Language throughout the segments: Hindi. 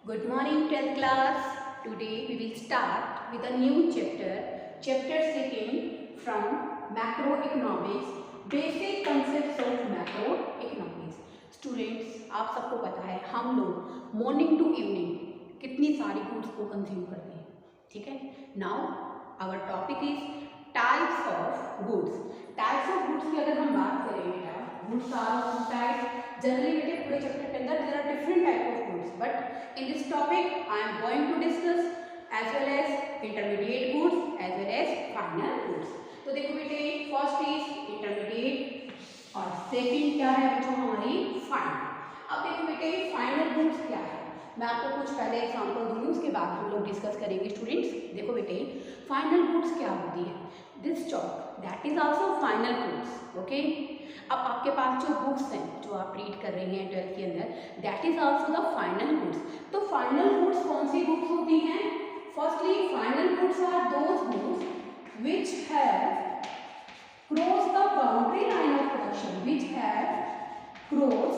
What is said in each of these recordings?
Good morning 10th class. Today we will start with a new chapter 2 from macroeconomics, basic concepts of macroeconomics. Students, आप सबको पता है हम लोग मॉर्निंग टू इवनिंग कितनी सारी फूड्स को कंज्यूम करते हैं, ठीक है। Now our topic is types of goods. Types of goods की अगर हम बात करें बेटा, गुड्स आर टाइप्स। जनरली बेटे पूरे चैप्टर के अंदर there are different type of goods, but in this topic I am going to discuss as well as intermediate goods as well as final goods. तो देखो बेटे, फर्स्ट इज इंटरमीडिएट और सेकंड क्या है बच्चों हमारी फाइनल। अब देखो बेटे फाइनल गुड्स क्या है, मैं आपको कुछ पहले एग्जांपल दूंगी, उसके बाद हम लोग डिस्कस करेंगे। स्टूडेंट्स देखो बेटे, फाइनल गुड्स क्या होती है, this chalk that is also final goods, okay. अब आपके पास जो बुक्स हैं जो आप रीड कर रही हैं 12th के अंदर, that is also the final goods. तो फाइनल गुड्स कौन सी बुक्स होती हैं? Firstly final goods are those goods which have cross the boundary line of production, which have cross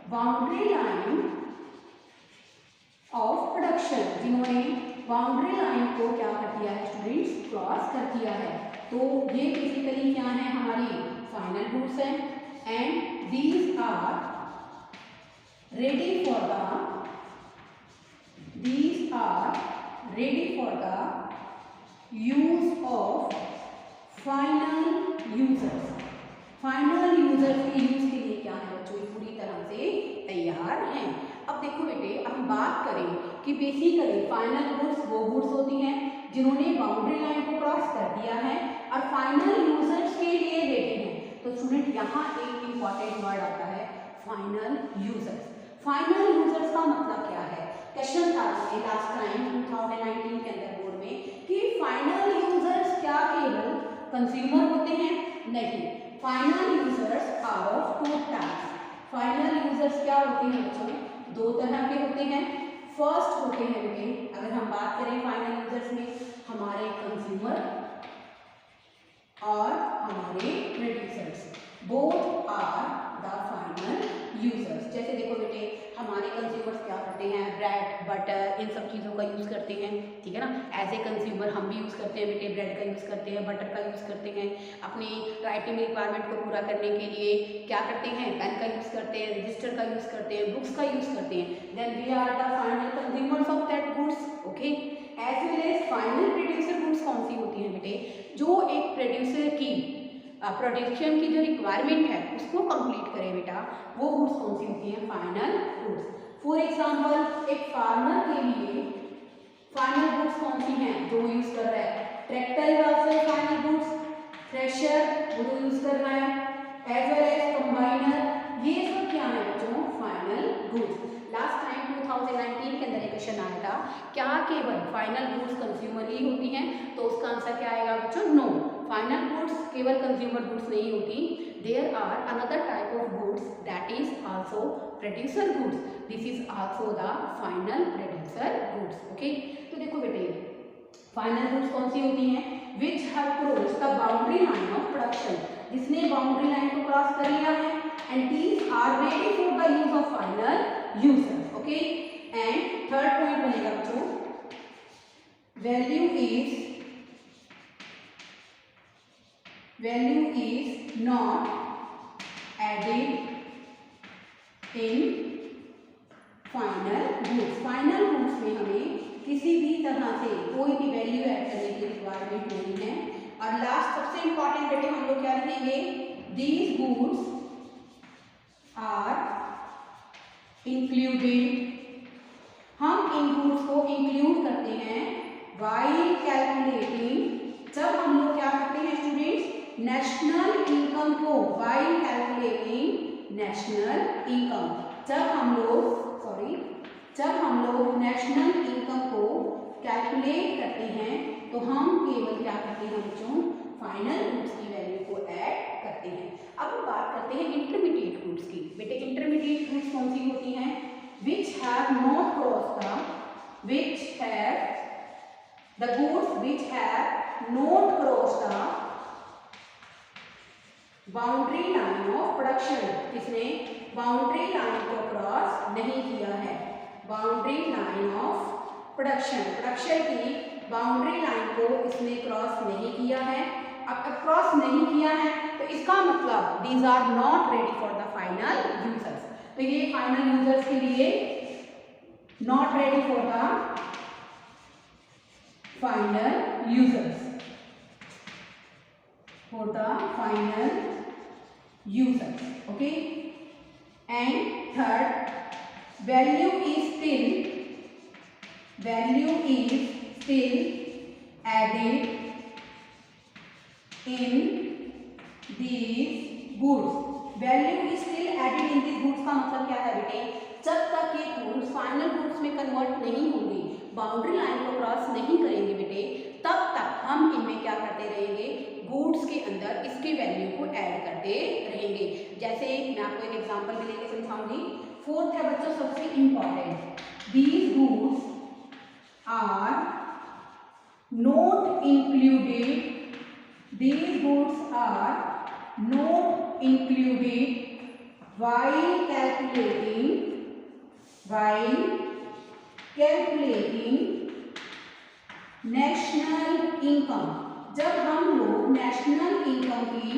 boundary line of production, जिन्होंने बाउंड्री लाइन को क्या कर दिया है स्टूडेंट्स, क्रॉस कर दिया है। तो ये बेसिकली क्या है हमारी फाइनल गुड्स हैं, and these are ready for the use of final users. Final users के यूज के लिए क्या है बच्चों, पूरी तरह से तैयार हैं। अब देखो बेटे, अब हम बात करें कि बेसिकली फाइनल गुड्स वो गुड्स होती हैं जिन्होंने बाउंड्री लाइन को क्रॉस कर दिया है और फाइनल यूजर्स के लिए रेडी हैं। तो स्टूडेंट यहाँ एक इंपॉर्टेंट वर्ड आता है फाइनल यूजर्स। फाइनल यूजर्स का मतलब क्या है? क्वेश्चन था लास्ट टाइम 2019 के अंदर बोर्ड में कि फाइनल यूजर्स क्या केवल कंज्यूमर होते हैं? नहीं, final users are of two types. Final users क्या होते हैं बच्चों? दो तरह के होते हैं। फर्स्ट होते हैं बेटे, अगर हम बात करें फाइनल यूजर्स में, हमारे कंज्यूमर और हमारे producers, both are the final users. जैसे देखो बेटे, हमारे कंज्यूमर्स क्या करते हैं, ब्रेड बटर इन सब चीज़ों का यूज़ करते हैं, ठीक है ना। एज ए कंज्यूमर हम भी यूज़ करते हैं बेटे, ब्रेड का यूज़ करते हैं, बटर का यूज़ करते हैं, अपनी राइटिंग रिक्वायरमेंट को पूरा करने के लिए क्या करते हैं, पेन का यूज़ करते हैं, रजिस्टर का यूज़ करते हैं, बुक्स का यूज़ करते हैं। Then we are the final consumers of that goods, okay. As well as final producer goods कौन सी होती हैं बेटे? जो एक प्रोड्यूसर की प्रोडक्शन की जो रिक्वायरमेंट है उसको कंप्लीट करे बेटा, वो गुड्स कौन सी होती हैं? Final goods. फॉर एग्जांपल एक फार्मर के लिए फाइनल गुड्स कौन सी हैं? जो यूज कर रहा है tractor is also final goods, thresher वो जो यूज कर रहा है, एज वेल एज कंबाइनर, ये सब क्या है बच्चों? Final goods. लास्ट टाइम 2019 के अंदर एक क्वेश्चन आया था, क्या केवल फाइनल गुड्स कंज्यूमर ही होती हैं? तो उसका आंसर क्या आएगा बच्चों? नो, फाइनल गुड्स केवल कंज्यूमर गुड्स नहीं होती। There are another type of goods that is also producer goods, this is also the final producer goods, okay. तो देखो बेटे, फाइनल गुड्स कौन सी होती हैं? Which have crossed the boundary line of production, जिसने बाउंड्री लाइन को क्रॉस कर लिया है, and these are ready for the use of final users, okay. And third point बनेगा बच्चों, value is not added in final goods। Final goods में हमें किसी भी तरह से कोई भी वैल्यू ऐड करने की रिक्वायरमेंट नहीं है। और लास्ट सबसे इंपॉर्टेंट बेटे हम लोग क्या लिखेंगे? दीज गुड्स आर इंक्लूडेड, हम इन गुड्स को इंक्लूड करते हैं व्हाइल कैलकुलेटिंग, जब हम लोग क्या करते हैं स्टूडेंट्स, नेशनल इनकम को, व्हाइल कैलकुलेटिंग नेशनल इनकम, जब हम लोग नेशनल इनकम को कैलकुलेट करते हैं तो हम केवल क्या करते हैं बच्चों? फाइनल गुड्स की वैल्यू को ऐड करते हैं। अब हम बात करते हैं इंटरमीडिएट गुड्स की। बेटे इंटरमीडिएट गुड्स कौन सी होती हैं? which have not crossed the which have the goods which have not crossed the boundary line of production, किसने बाउंड्री लाइन को क्रॉस नहीं किया है, boundary line of production, production की बाउंड्री लाइन को इसने क्रॉस नहीं किया है। अब क्रॉस नहीं किया है तो इसका मतलब these are not ready for the final users. तो ये फाइनल यूजर्स के लिए not ready for the final users, for the final users. Okay, and third, value is still added in these goods. Value is still added in this goods का मतलब क्या है बेटे, जब तक ये गुड्स फाइनल गुड्स में कन्वर्ट नहीं होंगे, बाउंड्री लाइन को क्रॉस नहीं करेंगे बेटे, तब तक हम इनमें क्या करते रहेंगे, गुड्स के अंदर इसके वैल्यू को ऐड करते रहेंगे। जैसे मैं आपको एक एग्जांपल भी लेके समझाऊंगी। फोर्थ है बच्चों सबसे important, these goods are not included, these goods are not included while calculating national income। जब हम लोग नेशनल इनकम की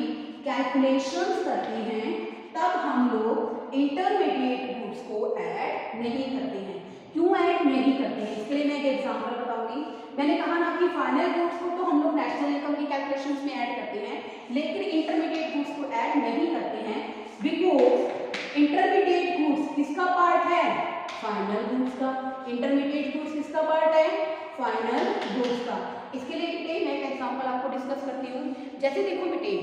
कैलकुलेशंस करते हैं तब हम लोग इंटरमीडिएट गुड्स को ऐड नहीं करते हैं। क्यों ऐड नहीं करते हैं, इसके लिए मैं एक एग्जांपल बताऊंगी। मैंने कहा ना कि फाइनल गुड्स को तो हम लोग नेशनल इनकम की कैलकुलेशंस में ऐड करते हैं, लेकिन इंटरमीडिएट गुड्स को ऐड नहीं करते हैं, बिकॉज इंटरमीडिएट गुड्स किसका पार्ट है, फाइनल गुड्स का। इंटरमीडिएट गुड्स किसका पार्ट है, फाइनल गुड्स का। इसके लिए बेटे मैं एक एग्जांपल आपको डिस्कस करती हूँ। जैसे देखो बेटे,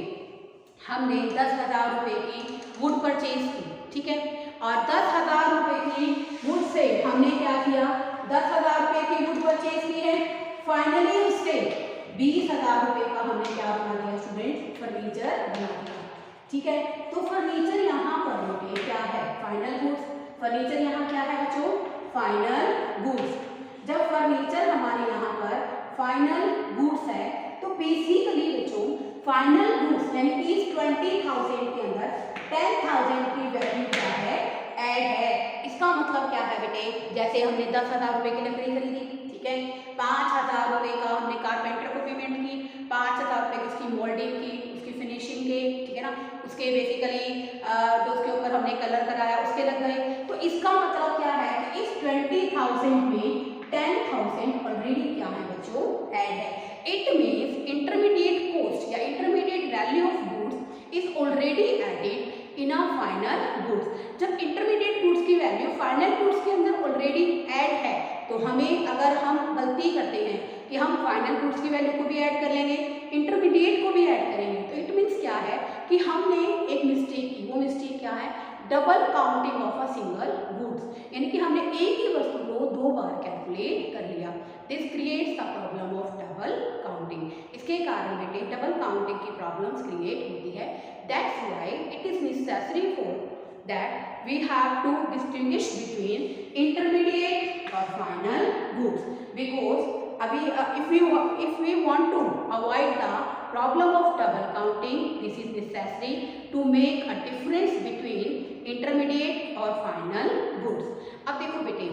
हमने 10,000 रुपए की वुड परचेज की, ठीक है, और 10,000 रुपए की वुड से हमने क्या किया, 10,000 रुपए की वुड परचेज की है, फाइनली उससे 20,000 रुपए का हमने क्या बना दिया स्टूडेंट, फर्नीचर बना दिया। ठीक है, तो फर्नीचर यहाँ पर बेटे क्या है, फाइनल गुड्स। फर्नीचर यहाँ क्या है बच्चों, फाइनल गुड्स। जब फर्नीचर हमारे यहाँ पर फाइनल गुड्स है तो बेसिकली बच्चों फाइनल गुड्स यानी कि इस 20,000 के अंदर 10,000 की वैल्यू क्या है, ऐड है। इसका मतलब क्या है बेटे, जैसे हमने 10,000 रुपए की लकड़ी खरीदी, ठीक है, 5,000 रुपए का हमने कारपेंटर को पेमेंट की, 5,000 रुपए की उसकी मोल्डिंग की, उसकी फिनिशिंग के, ठीक है ना, उसके बेसिकली जो उसके ऊपर हमने कलर कराया उसके लग गए। तो इसका मतलब क्या है कि इस 20,000 में 10,000 ऑलरेडी क्या है बच्चों, ऐड है। इट मीन्स इंटरमीडिएट कॉस्ट या intermediate value of goods is already added in a final goods. जब इंटरमीडिएट गुड्स की वैल्यू फाइनल गुड्स के अंदर ऑलरेडी ऐड है तो हमें, अगर हम गलती करते हैं कि हम फाइनल गुड्स की वैल्यू को भी ऐड कर लेंगे, इंटरमीडिएट को भी ऐड करेंगे, तो इट मीन्स क्या है कि हमने एक मिस्टेक की। वो मिस्टेक क्या है, double counting of a single goods, यानी कि हमने एक ही वस्तु को 2 बार कैलकुलेट कर लिया। This creates the problem of double counting. इसके कारण बेटे डबल काउंटिंग की प्रॉब्लम्स क्रिएट होती है। That's why it is necessary for that we have to distinguish between intermediate और फाइनल गुड्स, बिकॉज अभी if we want to avoid the problem of double counting, this is necessary to make a difference between intermediate और final goods। अब देखो बेटे,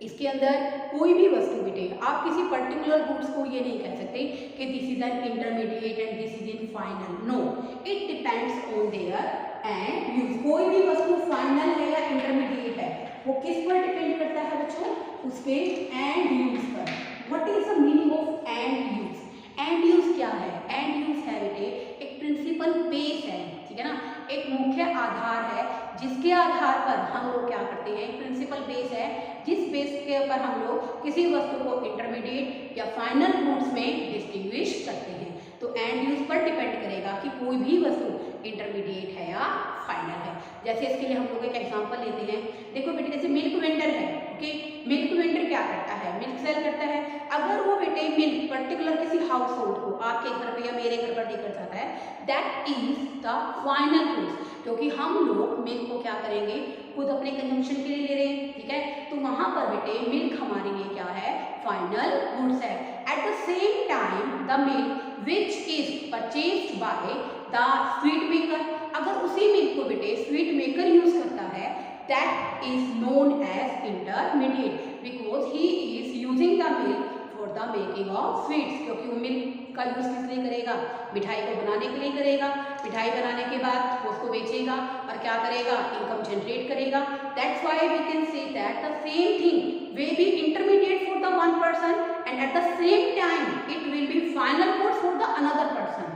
इसके अंदर कोई भी वस्तु बेटे, आप किसी पर्टिकुलर गुड्स को ये नहीं कह सकते कि this is an intermediate and this is in final. No, it depends on their end use. कोई भी वस्तु फाइनल है या इंटरमीडिएट है वो किस पर डिपेंड करता है बच्चों, उसके एंड यूज पर। What is the meaning of and use? And use क्या है? एंड यूज है बेटे एक प्रिंसिपल बेस है, ठीक है ना, एक मुख्य आधार है जिसके आधार पर हम लोग क्या करते हैं, प्रिंसिपल बेस है जिस बेस के ऊपर हम लोग किसी वस्तु को इंटरमीडिएट या फाइनल गुड्स में डिस्टिंग्विश करते हैं। तो एंड यूज पर डिपेंड करेगा कि कोई भी वस्तु इंटरमीडिएट है या फाइनल है। जैसे इसके लिए हम लोग एक एग्जांपल लेते हैं। देखो बेटे, जैसे मिल्क वेंडर है, ओके, मिल्क वेंडर क्या करता है, मिल्क सेल करता है। अगर वो बेटे मिल्क पर्टिकुलर किसी हाउस होल्ड को आपके घर पे या मेरे घर पर देकर जाता है, that is the final goods, क्योंकि हम लोग मिल्क को क्या करेंगे, खुद अपने कंजम्पशन के लिए ले रहे हैं, ठीक है, तो वहां पर बेटे मिल्क हमारे लिए क्या है, फाइनल गुड्स है। At the same time the milk which is purchased by the sweet maker, अगर उसी मिल्क को बेटे स्वीट मेकर यूज करता है that is known as intermediate because he is using the milk for the making of sweets, क्योंकि वो मिल्क का यूज किस लिए करेगा, मिठाई को बनाने के लिए करेगा। मिठाई बनाने के बाद वो उसको बेचेगा और क्या करेगा, इनकम जनरेट करेगा। That's why we can say that the same thing will be intermediate for the one person and at the same time it will be final good for the another person।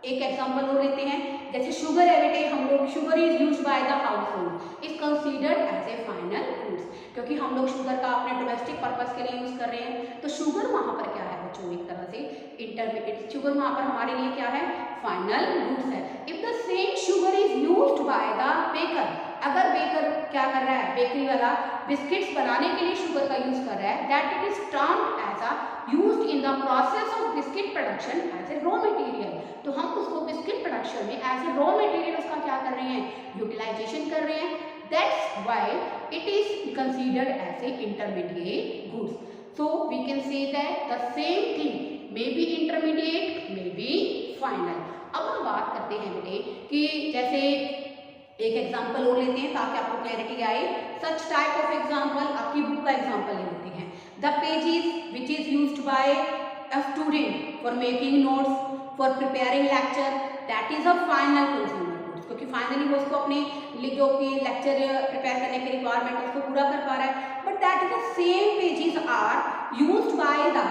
एक एग्जांपल और लेते हैं, जैसे शुगर है बेटे, हम लोग sugar is used by the household is considered as a final goods, क्योंकि हम लोग शुगर का अपने डोमेस्टिक पर्पस के लिए यूज कर रहे हैं। तो शुगर वहां पर क्या है बच्चों, एक तरह से इंटरमीडिएट, शुगर वहां पर हमारे लिए क्या है, फाइनल गुड्स है। If the same sugar is used by the baker, अगर बेकर क्या कर रहा है, बेकरी वाला बिस्किट्स बनाने के लिए शुगर का यूज कर रहा है, that it is termed as a used in the process of biscuit production as a raw material. तो हम उसको बिस्किट प्रोडक्शन में एज ए रॉ मटेरियल उसका क्या कर रहे हैं, यूटिलाइजेशन कर रहे हैं। That's why it is considered as a intermediate goods. So we can say that the same thing may be intermediate, may be final. अब हम बात करते हैं बेटे कि जैसे एक एग्जाम्पल और लेते हैं ताकि आपको क्लैरिटी आए। सच टाइप ऑफ एग्जाम्पल, आपकी बुक का एग्जाम्पल ले लेते हैं। The pages which is used bye a student for making notes for preparing lecture, that is a final consumer goods, क्योंकि फाइनली वो उसको अपने जो कि लेक्चर प्रिपेयर करने की रिक्वायरमेंट है उसको पूरा कर पा रहा है। But that is the same pages are used by the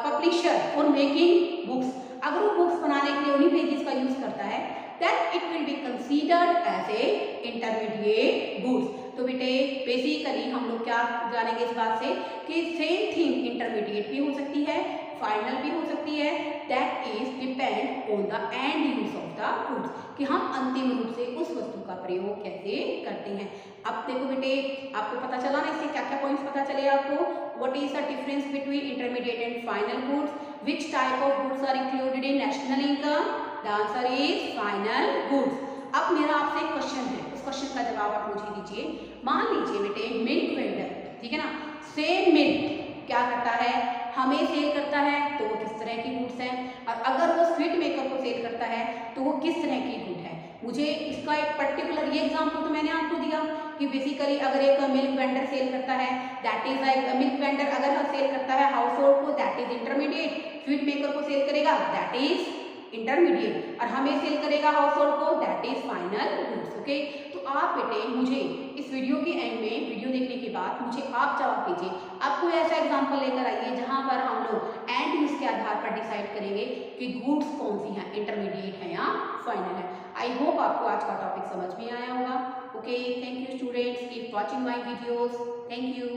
publisher for making books, अगर वो बुक्स बनाने के लिए उन्हीं पेजेस का यूज करता है, then it will be considered as a intermediate goods। तो बेटे बेसिकली हम लोग क्या जानेंगे इस बात से कि सेम थिंग इंटरमीडिएट भी हो सकती है, फाइनल भी हो सकती है। That is depend on the end use of the goods, कि हम अंतिम रूप से उस वस्तु का प्रयोग कैसे करते हैं। अब देखो बेटे, आपको पता चला ना, इससे क्या क्या पॉइंट्स पता चले आपको। What is the difference between intermediate and final goods, which type of goods are included in national income, the answer is final goods. अब मेरा आपसे एक क्वेश्चन है, उस क्वेश्चन का जवाब आप मुझे दीजिए। मान लीजिए बेटे मिल्क वेंडर, ठीक है ना, सेम मिल्क क्या करता है, हमें सेल करता है, तो वो किस तरह की गुड्स है, और अगर वो स्वीट मेकर को सेल करता है तो वो किस तरह की गुड है। मुझे इसका एक पर्टिकुलर ये एग्जांपल तो मैंने आपको दिया कि बेसिकली अगर एक मिल्क वेंडर सेल करता है, that is like milk vendor अगर सेल करता है हाउस होल्ड को, that is intermediate. Sweet maker को सेल करेगा, दैट इज इंटरमीडिएट, और हमें सेल करेगा हाउस होल्ड को, that is final goods. Okay, तो आप बेटे मुझे इस वीडियो के एंड में, वीडियो देखने के बाद मुझे आप जवाब कीजिए, आप कोई ऐसा एग्जांपल लेकर आइए जहां पर हम लोग एंड यूज के आधार पर डिसाइड करेंगे कि गुड्स कौन सी हैं, इंटरमीडिएट है या फाइनल है। आई होप आपको आज का टॉपिक समझ में आया होगा। Okay, thank you students, keep watching my videos, thank you.